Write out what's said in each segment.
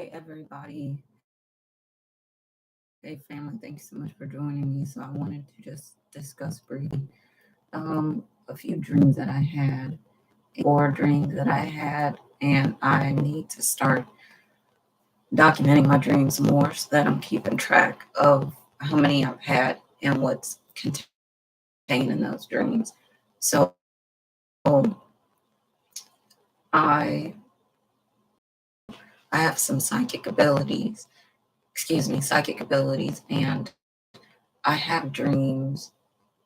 Hey everybody, hey family, thank you so much for joining me. So I wanted to just discuss briefly a few dreams that I had, 4 dreams that I had, and I need to start documenting my dreams more so that I'm keeping track of how many I've had and what's contained in those dreams. So I I have some psychic abilities, and I have dreams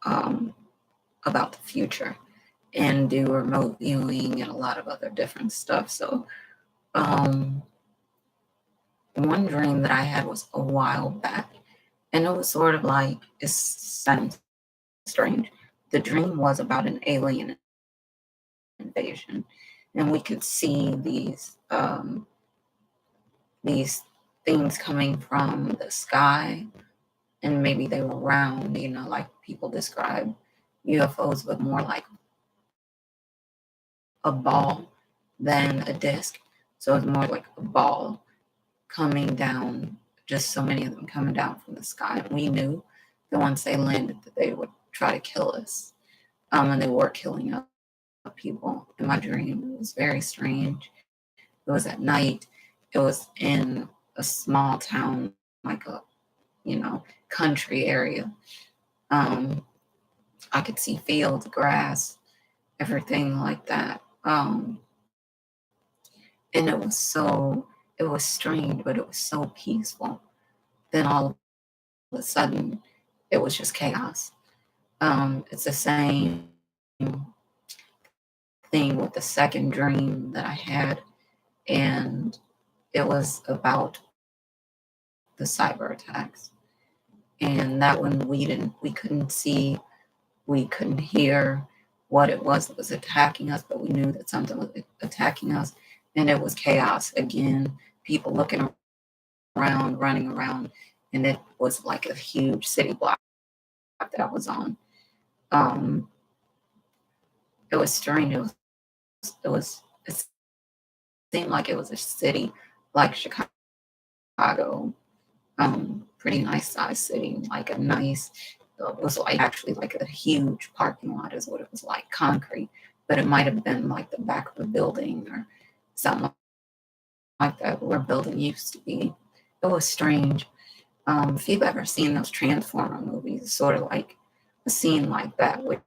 about the future and do remote viewing and a lot of other different stuff. So, one dream that I had was a while back, and it was sort of like it sounds strange. The dream was about an alien invasion, and we could see these things coming from the sky, and maybe they were round, like people describe UFOs, but more like a ball than a disc. So it's more like a ball coming down, just so many of them coming down from the sky. And we knew that once they landed that they would try to kill us. And they were killing people in my dream. It was very strange. It was at night. It was in a small town, like a, country area. I could see fields, grass, everything like that. And it was strange, but it was so peaceful. Then all of a sudden, it was just chaos. It's the same thing with the second dream that I had, and it was about the cyber attacks. And that one we couldn't see, we couldn't hear what it was that was attacking us, but we knew that something was attacking us, and it was chaos again. People looking around, running around, and it was like a huge city block that I was on. It was strange. It seemed like it was a city like Chicago, pretty nice sized city, like it was like actually like a huge parking lot is what it was like, concrete, but it might have been like the back of a building or something like that where a building used to be. It was strange. If you've ever seen those Transformer movies, it's sort of like a scene like that where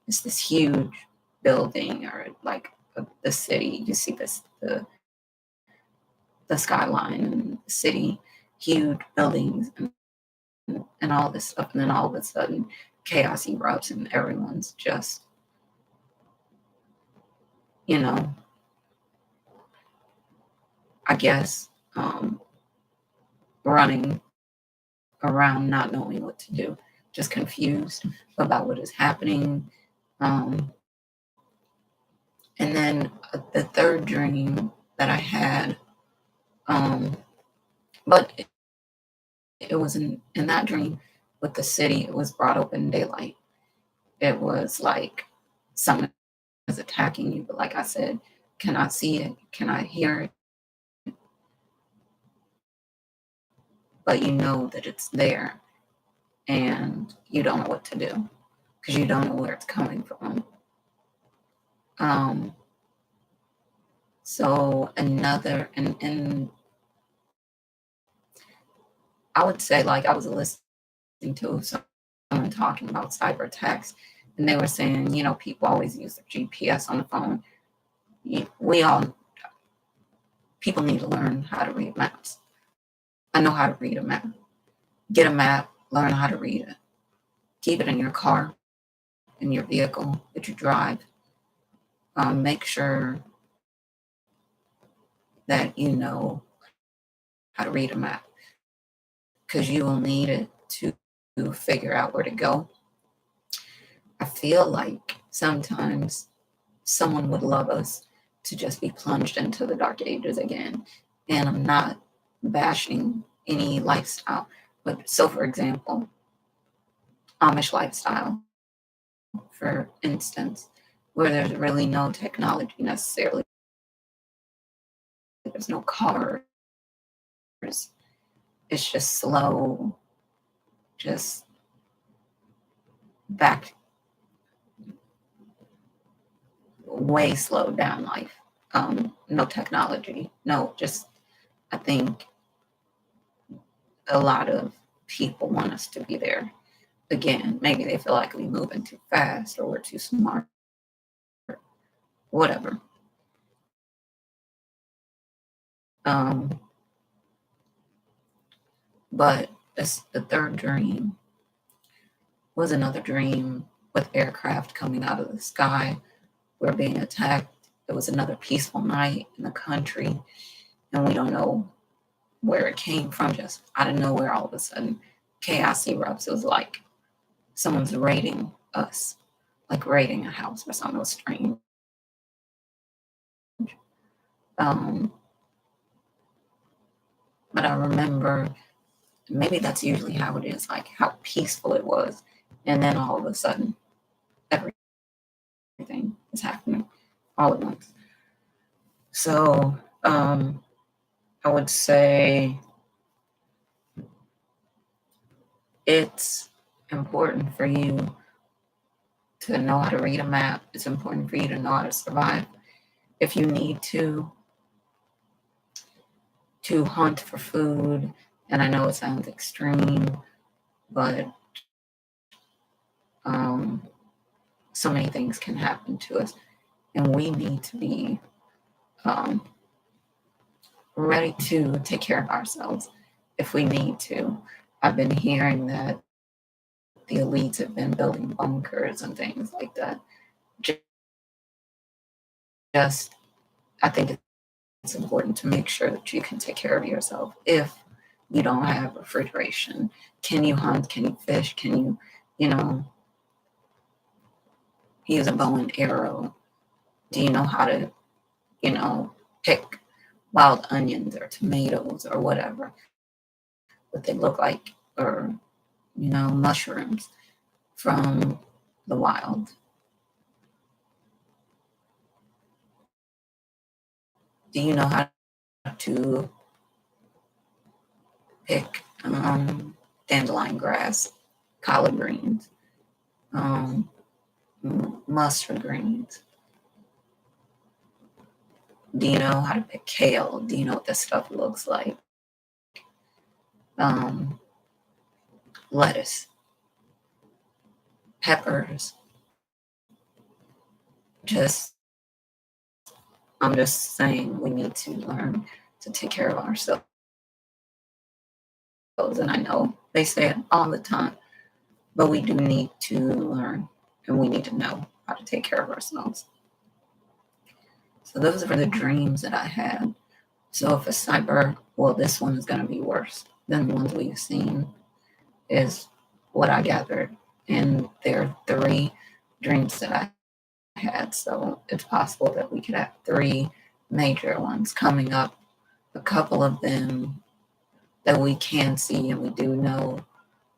it's this huge building or like the city. You see the skyline and the city, huge buildings and all this stuff, and then all of a sudden chaos erupts and everyone's just, you know, I guess, running around not knowing what to do, just confused about what is happening. And then the third dream that I had, but it was in that dream with the city, it was broad open daylight. It was like someone is attacking you, but like I said, cannot see it, cannot hear it, but you know that it's there and you don't know what to do because you don't know where it's coming from. So another, and I would say, like, I was listening to someone talking about cyber attacks, and they were saying, people always use their GPS on the phone. People need to learn how to read maps. I know how to read a map. Get a map, learn how to read it. Keep it in your car, in your vehicle that you drive. Make sure that you know how to read a map because you will need it to figure out where to go. I feel like sometimes someone would love us to just be plunged into the dark ages again. And I'm not bashing any lifestyle, but so for example, Amish lifestyle, for instance, where there's really no technology necessarily to There's no cars. It's just slow, just back, way slowed down life. No technology, no, just, I think a lot of people want us to be there. Again, maybe they feel like we're moving too fast or we're too smart, whatever. But the third dream was another dream with aircraft coming out of the sky. We're being attacked. It was another peaceful night in the country, and we don't know where it came from. Just out of nowhere, all of a sudden, chaos erupts. It was like someone's raiding us, like raiding a house or something. It was strange. But I remember, maybe that's usually how it is, like how peaceful it was, and then all of a sudden, everything is happening all at once. So I would say it's important for you to know how to read a map. It's important for you to know how to survive. If you need to hunt for food, and I know it sounds extreme, but so many things can happen to us, and we need to be ready to take care of ourselves if we need to. I've been hearing that the elites have been building bunkers and things like that. Just, I think it's important to make sure that you can take care of yourself if you don't have refrigeration. Can you hunt? Can you fish? Can you, use a bow and arrow? Do you know how to, pick wild onions or tomatoes or whatever, what they look like, or, mushrooms from the wild? Do you know how to pick dandelion grass, collard greens, mustard greens? Do you know how to pick kale? Do you know what this stuff looks like? Lettuce, peppers. I'm just saying we need to learn to take care of ourselves. And I know they say it all the time, but we do need to learn, and we need to know how to take care of ourselves. So those are the dreams that I had. So if a cyber, well, this one is going to be worse than the ones we've seen, is what I gathered. And there are 3 dreams that I had. So it's possible that we could have 3 major ones coming up. A couple of them that we can see and we do know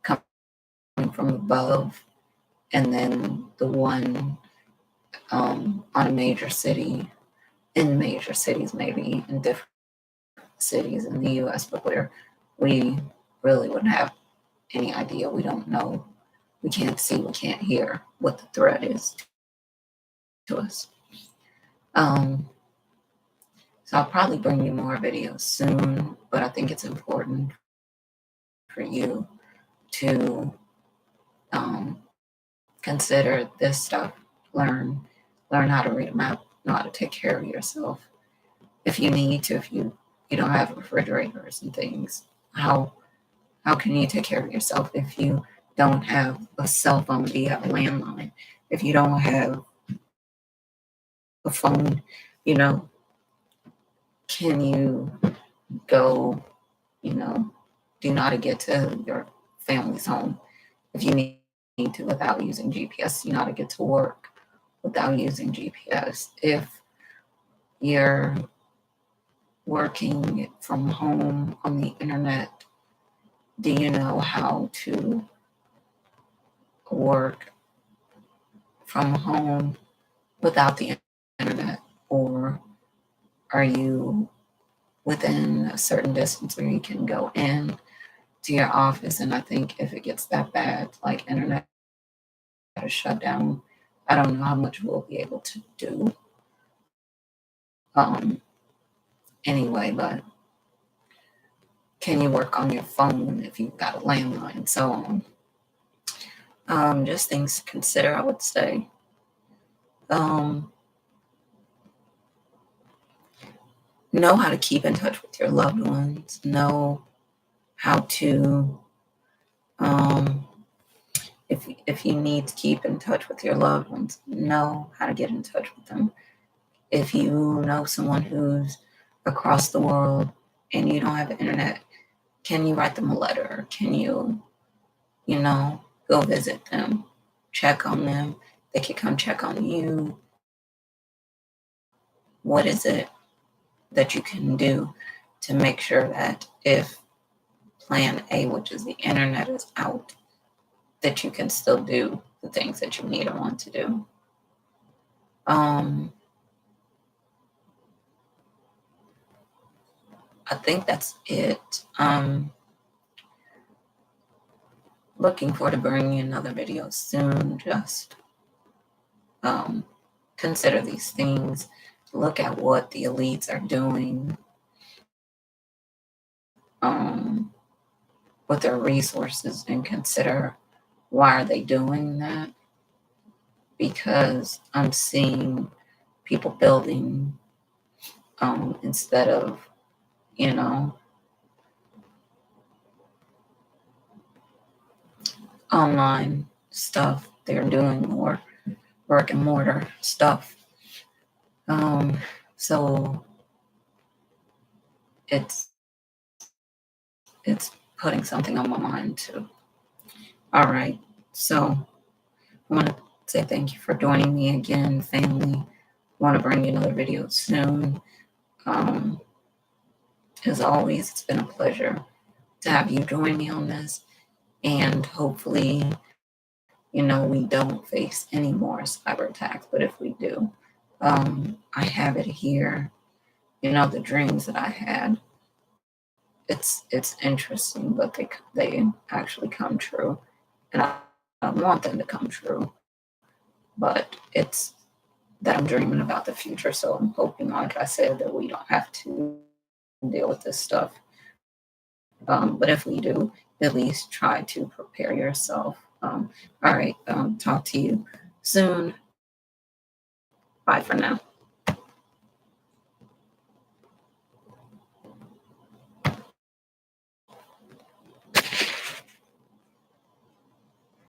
coming from above. And then the one on a major city, in major cities, maybe in different cities in the US, but where we really wouldn't have any idea. We don't know. We can't see, we can't hear what the threat is to us. So I'll probably bring you more videos soon, but I think it's important for you to consider this stuff. Learn how to read a map, know how to take care of yourself. If you need to, if you don't have refrigerators and things, how can you take care of yourself if you don't have a cell phone? Do you have a landline? If you don't have a phone, can you go, do you know how to get to your family's home if you need to without using GPS? You know how to get to work without using GPS. If you're working from home on the internet, do you know how to work from home without the internet? Or are you within a certain distance where you can go in to your office. And I think if it gets that bad, like internet is shut down, I don't know how much we'll be able to do. Um, anyway, but can you work on your phone if you've got a landline and so on? Just things to consider, I would say. Know how to keep in touch with your loved ones. Know how to, if you need to keep in touch with your loved ones, know how to get in touch with them. If you know someone who's across the world and you don't have the internet, can you write them a letter? Can you, go visit them, check on them? They could come check on you. What is it that you can do to make sure that if plan A, which is the internet, is out, that you can still do the things that you need or want to do? I think that's it. Looking forward to bringing you another video soon. Just consider these things. Look at what the elites are doing with their resources and consider why are they doing that. Because I'm seeing people building instead of, online stuff. They're doing more brick and mortar stuff. So it's putting something on my mind too. All right. So I want to say thank you for joining me again, family. I want to bring you another video soon. As always, it's been a pleasure to have you join me on this. And hopefully, we don't face any more cyber attacks. But if we do, I have it here. The dreams that I had. It's interesting, but they actually come true, and I want them to come true. But it's that I'm dreaming about the future, so I'm hoping, like I said, that we don't have to deal with this stuff. But if we do, at least try to prepare yourself. All right. Talk to you soon. Bye for now.